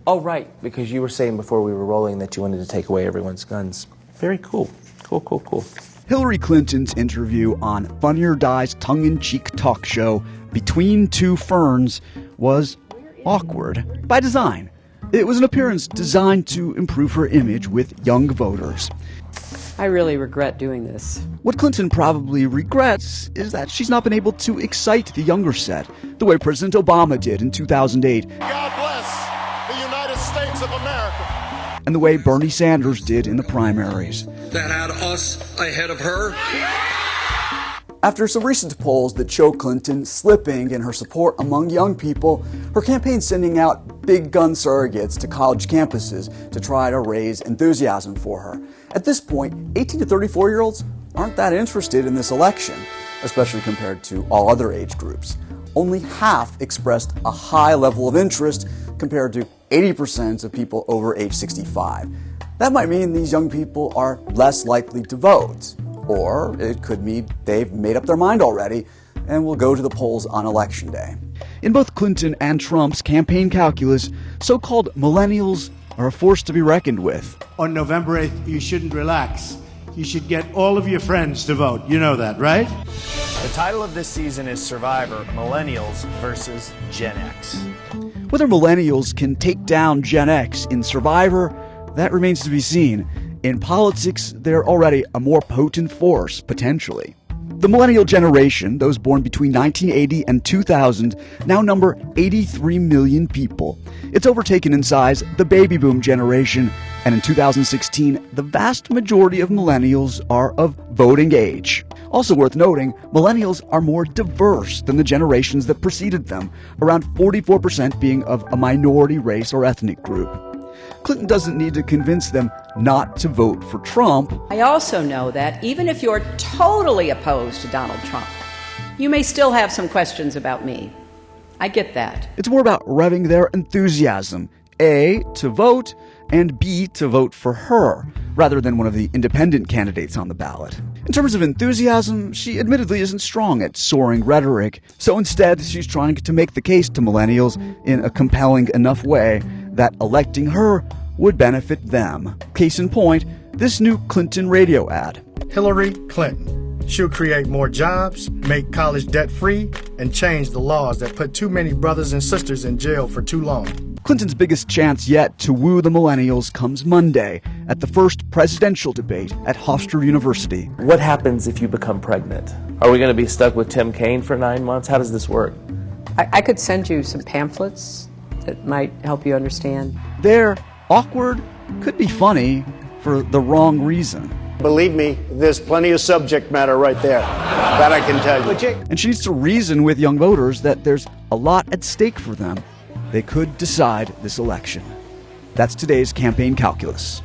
Oh, right, because you were saying before we were rolling that you wanted to take away everyone's guns. Very cool. Cool. Hillary Clinton's interview on Funny or Die's tongue-in-cheek talk show Between Two Ferns was awkward by design. It was an appearance designed to improve her image with young voters. I really regret doing this. What Clinton probably regrets is that she's not been able to excite the younger set the way President Obama did in 2008. God bless the United States of America. And the way Bernie Sanders did in the primaries. That had us ahead of her. After some recent polls that show Clinton slipping in her support among young people, her campaign's sending out big gun surrogates to college campuses to try to raise enthusiasm for her. At this point, 18 to 34-year-olds aren't that interested in this election, especially compared to all other age groups. Only half expressed a high level of interest compared to 80% of people over age 65. That might mean these young people are less likely to vote. Or it could mean they've made up their mind already and will go to the polls on Election Day. In both Clinton and Trump's campaign calculus, so-called millennials are a force to be reckoned with. On November 8th, you shouldn't relax. You should get all of your friends to vote. You know that, right? The title of this season is Survivor, Millennials versus Gen X. Whether millennials can take down Gen X in Survivor, that remains to be seen. In politics, they're already a more potent force, potentially. The millennial generation, those born between 1980 and 2000, now number 83 million people. It's overtaken in size the baby boom generation, and in 2016, the vast majority of millennials are of voting age. Also worth noting, millennials are more diverse than the generations that preceded them, around 44% being of a minority race or ethnic group. Clinton doesn't need to convince them not to vote for Trump. I also know that even if you're totally opposed to Donald Trump, you may still have some questions about me. I get that. It's more about revving their enthusiasm, A, to vote, and B, to vote for her, rather than one of the independent candidates on the ballot. In terms of enthusiasm, she admittedly isn't strong at soaring rhetoric, so instead she's trying to make the case to millennials in a compelling enough way that electing her would benefit them. Case in point, this new Clinton radio ad. Hillary Clinton. She'll create more jobs, make college debt-free, and change the laws that put too many brothers and sisters in jail for too long. Clinton's biggest chance yet to woo the millennials comes Monday at the first presidential debate at Hofstra University. What happens if you become pregnant? Are we going to be stuck with Tim Kaine for 9 months? How does this work? I could send you some pamphlets that might help you understand. They're awkward, could be funny, for the wrong reason. Believe me, there's plenty of subject matter right there. That I can tell you. And she needs to reason with young voters that there's a lot at stake for them. They could decide this election. That's today's campaign calculus.